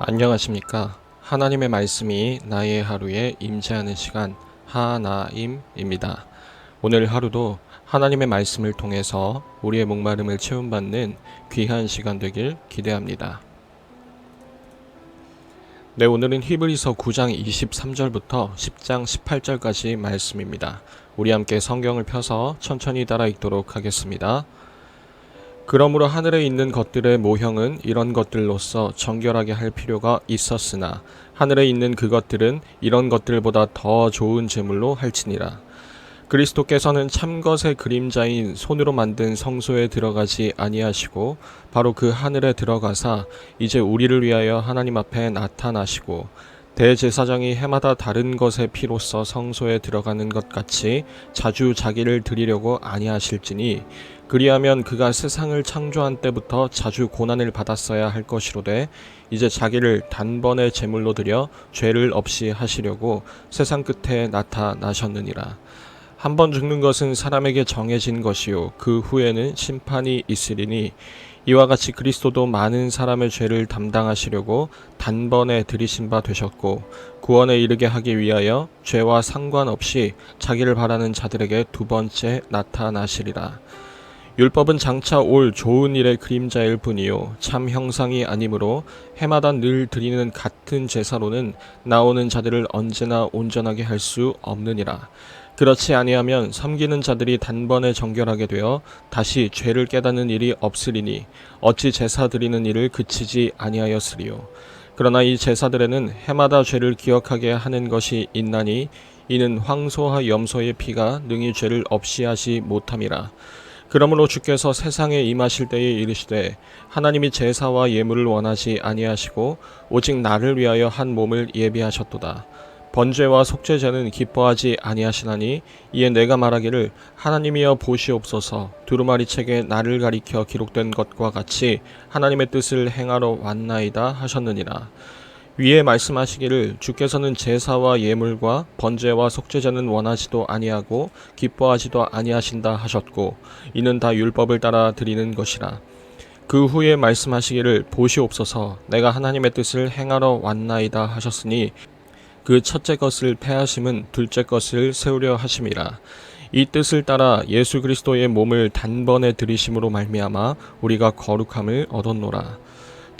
안녕하십니까. 하나님의 말씀이 나의 하루에 임재하는 시간 하나임입니다. 오늘 하루도 하나님의 말씀을 통해서 우리의 목마름을 채움받는 귀한 시간 되길 기대합니다. 네, 오늘은 히브리서 9장 23절부터 10장 18절까지 말씀입니다. 우리 함께 성경을 펴서 천천히 따라 읽도록 하겠습니다. 그러므로 하늘에 있는 것들의 모형은 이런 것들로서 정결하게 할 필요가 있었으나 하늘에 있는 그것들은 이런 것들보다 더 좋은 제물로 할지니라. 그리스도께서는 참것의 그림자인 손으로 만든 성소에 들어가지 아니하시고 바로 그 하늘에 들어가사 이제 우리를 위하여 하나님 앞에 나타나시고 대제사장이 해마다 다른 것의 피로써 성소에 들어가는 것 같이 자주 자기를 드리려고 아니하실지니 그리하면 그가 세상을 창조한 때부터 자주 고난을 받았어야 할 것이로되 이제 자기를 단번에 제물로 드려 죄를 없이 하시려고 세상 끝에 나타나셨느니라. 한 번 죽는 것은 사람에게 정해진 것이요 그 후에는 심판이 있으리니 이와 같이 그리스도도 많은 사람의 죄를 담당하시려고 단번에 들이신 바 되셨고 구원에 이르게 하기 위하여 죄와 상관없이 자기를 바라는 자들에게 두 번째 나타나시리라. 율법은 장차 올 좋은 일의 그림자일 뿐이요 참 형상이 아니므로 해마다 늘 드리는 같은 제사로는 나오는 자들을 언제나 온전하게 할 수 없느니라. 그렇지 아니하면 섬기는 자들이 단번에 정결하게 되어 다시 죄를 깨닫는 일이 없으리니 어찌 제사 드리는 일을 그치지 아니하였으리요. 그러나 이 제사들에는 해마다 죄를 기억하게 하는 것이 있나니 이는 황소와 염소의 피가 능히 죄를 없이 하지 못함이라. 그러므로 주께서 세상에 임하실 때에 이르시되 하나님이 제사와 예물을 원하지 아니하시고 오직 나를 위하여 한 몸을 예비하셨도다. 번제와 속죄제는 기뻐하지 아니하시나니 이에 내가 말하기를 하나님이여 보시옵소서 두루마리 책에 나를 가리켜 기록된 것과 같이 하나님의 뜻을 행하러 왔나이다 하셨느니라. 위에 말씀하시기를 주께서는 제사와 예물과 번제와 속죄제는 원하지도 아니하고 기뻐하지도 아니하신다 하셨고 이는 다 율법을 따라 드리는 것이라. 그 후에 말씀하시기를 보시옵소서 내가 하나님의 뜻을 행하러 왔나이다 하셨으니 그 첫째 것을 패하심은 둘째 것을 세우려 하심이라. 이 뜻을 따라 예수 그리스도의 몸을 단번에 들이심으로 말미암아 우리가 거룩함을 얻었노라.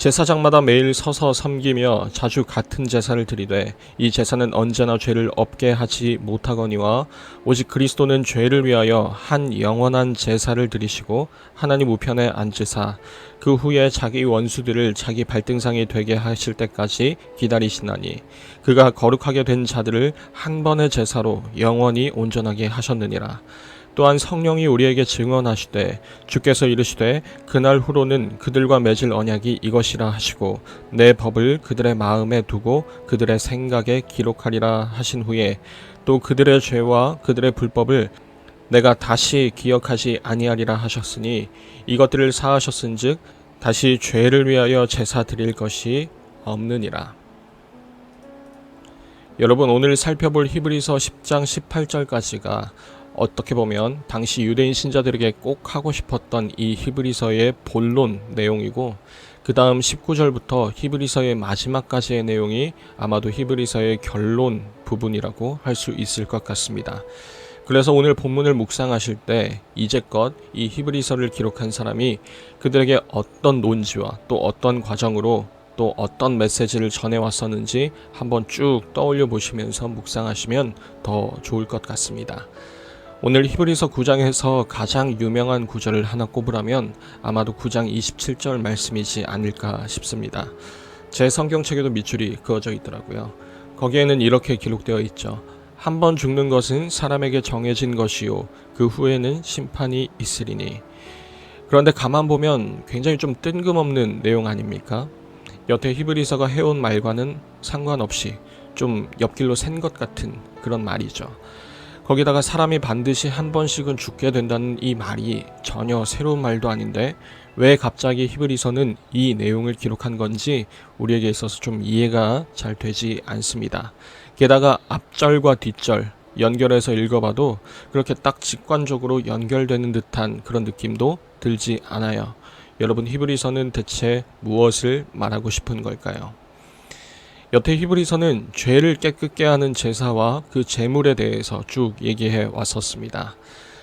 제사장마다 매일 서서 섬기며 자주 같은 제사를 드리되 이 제사는 언제나 죄를 없게 하지 못하거니와 오직 그리스도는 죄를 위하여 한 영원한 제사를 드리시고 하나님 우편에 앉으사 그 후에 자기 원수들을 자기 발등상이 되게 하실 때까지 기다리시나니 그가 거룩하게 된 자들을 한 번의 제사로 영원히 온전하게 하셨느니라. 또한 성령이 우리에게 증언하시되 주께서 이르시되 그날 후로는 그들과 맺을 언약이 이것이라 하시고 내 법을 그들의 마음에 두고 그들의 생각에 기록하리라 하신 후에 또 그들의 죄와 그들의 불법을 내가 다시 기억하지 아니하리라 하셨으니 이것들을 사하셨은즉 다시 죄를 위하여 제사 드릴 것이 없느니라. 여러분, 오늘 살펴볼 히브리서 10장 18절까지가 어떻게 보면 당시 유대인 신자들에게 꼭 하고 싶었던 이 히브리서의 본론 내용이고 그 다음 19절부터 히브리서의 마지막까지의 내용이 아마도 히브리서의 결론 부분이라고 할 수 있을 것 같습니다. 그래서 오늘 본문을 묵상하실 때 이제껏 이 히브리서를 기록한 사람이 그들에게 어떤 논지와 또 어떤 과정으로 또 어떤 메시지를 전해왔었는지 한번 쭉 떠올려 보시면서 묵상하시면 더 좋을 것 같습니다. 오늘 히브리서 9장에서 가장 유명한 구절을 하나 꼽으라면 아마도 9장 27절 말씀이지 않을까 싶습니다. 제 성경책에도 밑줄이 그어져 있더라고요. 거기에는 이렇게 기록되어 있죠. 한 번 죽는 것은 사람에게 정해진 것이요 그 후에는 심판이 있으리니. 그런데 가만 보면 굉장히 좀 뜬금없는 내용 아닙니까? 여태 히브리서가 해온 말과는 상관없이 좀 옆길로 샌 것 같은 그런 말이죠. 거기다가 사람이 반드시 한 번씩은 죽게 된다는 이 말이 전혀 새로운 말도 아닌데 왜 갑자기 히브리서는 이 내용을 기록한 건지 우리에게 있어서 좀 이해가 잘 되지 않습니다. 게다가 앞절과 뒷절 연결해서 읽어봐도 그렇게 딱 직관적으로 연결되는 듯한 그런 느낌도 들지 않아요. 여러분, 히브리서는 대체 무엇을 말하고 싶은 걸까요? 여태 히브리서는 죄를 깨끗게 하는 제사와 그 제물에 대해서 쭉 얘기해 왔었습니다.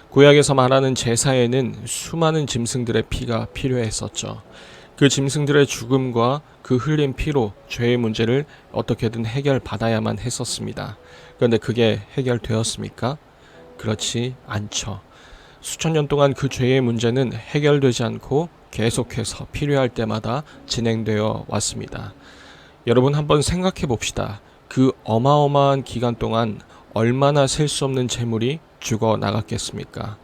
구약에서 말하는 제사에는 수많은 짐승들의 피가 필요했었죠. 그 짐승들의 죽음과 그 흘린 피로 죄의 문제를 어떻게든 해결받아야만 했었습니다. 그런데 그게 해결되었습니까? 그렇지 않죠. 수천 년 동안 그 죄의 문제는 해결되지 않고 계속해서 필요할 때마다 진행되어 왔습니다. 여러분 한번 생각해 봅시다. 그 어마어마한 기간 동안 얼마나 셀 수 없는 재물이 죽어 나갔겠습니까?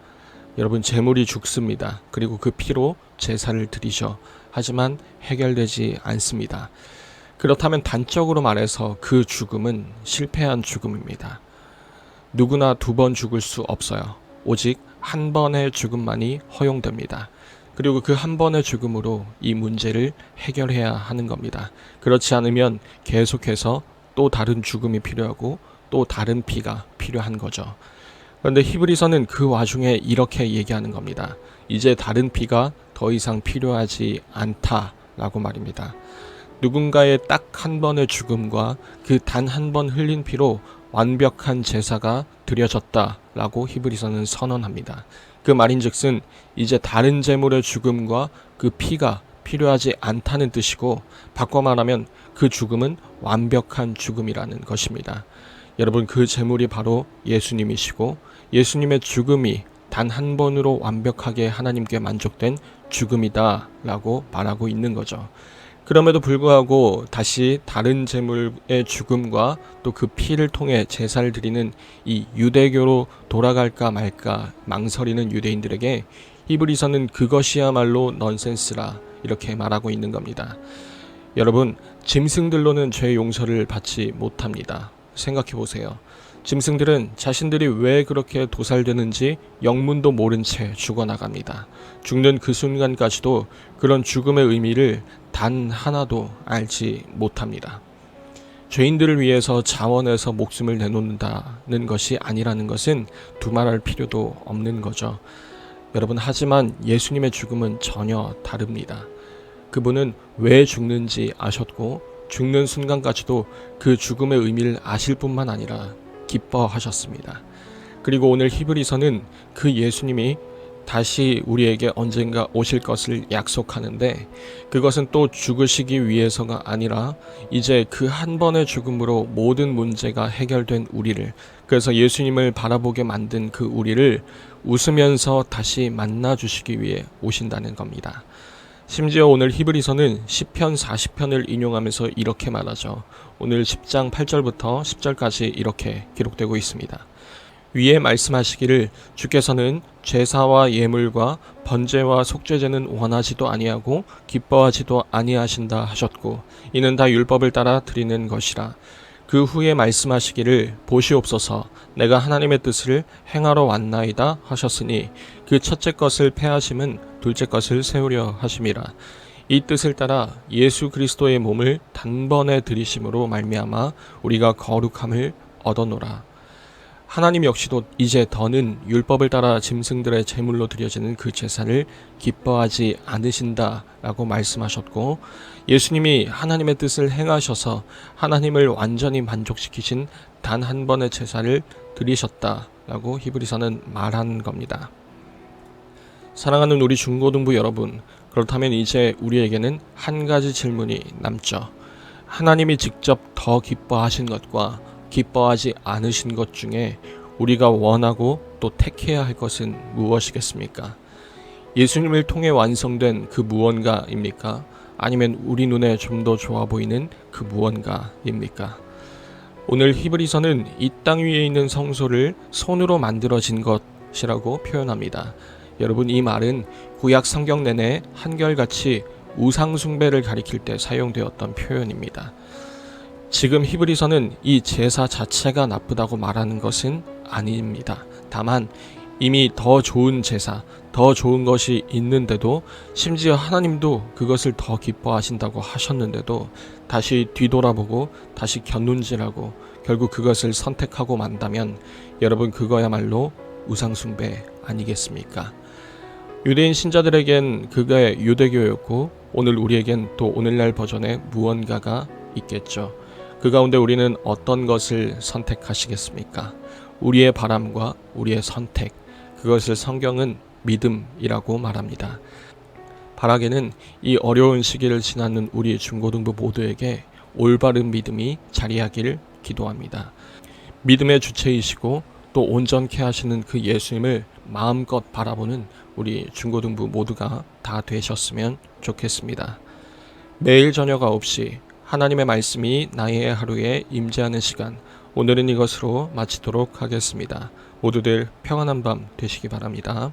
여러분 재물이 죽습니다. 그리고 그 피로 제사를 드리죠. 하지만 해결되지 않습니다. 그렇다면 단적으로 말해서 그 죽음은 실패한 죽음입니다. 누구나 두 번 죽을 수 없어요. 오직 한 번의 죽음만이 허용됩니다. 그리고 그 한 번의 죽음으로 이 문제를 해결해야 하는 겁니다. 그렇지 않으면 계속해서 또 다른 죽음이 필요하고 또 다른 피가 필요한 거죠. 그런데 히브리서는 그 와중에 이렇게 얘기하는 겁니다. 이제 다른 피가 더 이상 필요하지 않다라고 말입니다. 누군가의 딱 한 번의 죽음과 그 단 한 번 흘린 피로 완벽한 제사가 드려졌다라고 히브리서는 선언합니다. 그 말인즉슨 이제 다른 제물의 죽음과 그 피가 필요하지 않다는 뜻이고, 바꿔 말하면 그 죽음은 완벽한 죽음이라는 것입니다. 여러분, 그 제물이 바로 예수님이시고 예수님의 죽음이 단 한 번으로 완벽하게 하나님께 만족된 죽음이다 라고 말하고 있는 거죠. 그럼에도 불구하고 다시 다른 제물의 죽음과 또 그 피를 통해 제사를 드리는 이 유대교로 돌아갈까 말까 망설이는 유대인들에게 히브리서는 그것이야말로 넌센스라 이렇게 말하고 있는 겁니다. 여러분, 짐승들로는 죄 용서를 받지 못합니다. 생각해 보세요. 짐승들은 자신들이 왜 그렇게 도살되는지 영문도 모른 채 죽어나갑니다. 죽는 그 순간까지도 그런 죽음의 의미를 단 하나도 알지 못합니다. 죄인들을 위해서 자원해서 목숨을 내놓는다는 것이 아니라는 것은 두말할 필요도 없는 거죠. 여러분, 하지만 예수님의 죽음은 전혀 다릅니다. 그분은 왜 죽는지 아셨고 죽는 순간까지도 그 죽음의 의미를 아실 뿐만 아니라 기뻐하셨습니다. 그리고 오늘 히브리서는 그 예수님이 다시 우리에게 언젠가 오실 것을 약속하는데, 그것은 또 죽으시기 위해서가 아니라 이제 그 한 번의 죽음으로 모든 문제가 해결된 우리를, 그래서 예수님을 바라보게 만든 그 우리를 웃으면서 다시 만나 주시기 위해 오신다는 겁니다. 심지어 오늘 히브리서는 시편 40편을 인용하면서 이렇게 말하죠. 오늘 10장 8절부터 10절까지 이렇게 기록되고 있습니다. 위에 말씀하시기를 주께서는 제사와 예물과 번제와 속죄제는 원하지도 아니하고 기뻐하지도 아니하신다 하셨고 이는 다 율법을 따라 드리는 것이라. 그 후에 말씀하시기를 보시옵소서 내가 하나님의 뜻을 행하러 왔나이다 하셨으니 그 첫째 것을 패하심은 둘째 것을 세우려 하심이라. 이 뜻을 따라 예수 그리스도의 몸을 단번에 들이심으로 말미암아 우리가 거룩함을 얻어노라. 하나님 역시도 이제 더는 율법을 따라 짐승들의 제물로 드려지는 그 제사를 기뻐하지 않으신다라고 말씀하셨고, 예수님이 하나님의 뜻을 행하셔서 하나님을 완전히 만족시키신 단 한 번의 제사를 드리셨다라고 히브리서는 말한 겁니다. 사랑하는 우리 중고등부 여러분, 그렇다면 이제 우리에게는 한 가지 질문이 남죠. 하나님이 직접 더 기뻐하신 것과 기뻐하지 않으신 것 중에 우리가 원하고 또 택해야 할 것은 무엇이겠습니까? 예수님을 통해 완성된 그 무언가입니까? 아니면 우리 눈에 좀 더 좋아 보이는 그 무언가입니까? 오늘 히브리서는 이 땅 위에 있는 성소를 손으로 만들어진 것이라고 표현합니다. 여러분, 이 말은 구약 성경 내내 한결같이 우상 숭배를 가리킬 때 사용되었던 표현입니다. 지금 히브리서는 이 제사 자체가 나쁘다고 말하는 것은 아닙니다. 다만 이미 더 좋은 제사, 더 좋은 것이 있는데도, 심지어 하나님도 그것을 더 기뻐하신다고 하셨는데도 다시 뒤돌아보고 다시 곁눈질하고 결국 그것을 선택하고 만다면 여러분, 그거야말로 우상숭배 아니겠습니까? 유대인 신자들에겐 그게 유대교였고 오늘 우리에겐 또 오늘날 버전의 무언가가 있겠죠. 그 가운데 우리는 어떤 것을 선택하시겠습니까? 우리의 바람과 우리의 선택, 그것을 성경은 믿음이라고 말합니다. 바라기는 이 어려운 시기를 지나는 우리 중고등부 모두에게 올바른 믿음이 자리하길 기도합니다. 믿음의 주체이시고 또 온전케 하시는 그 예수님을 마음껏 바라보는 우리 중고등부 모두가 다 되셨으면 좋겠습니다. 매일 저녁 9시 하나님의 말씀이 나의 하루에 임재하는 시간, 오늘은 이것으로 마치도록 하겠습니다. 모두들 평안한 밤 되시기 바랍니다.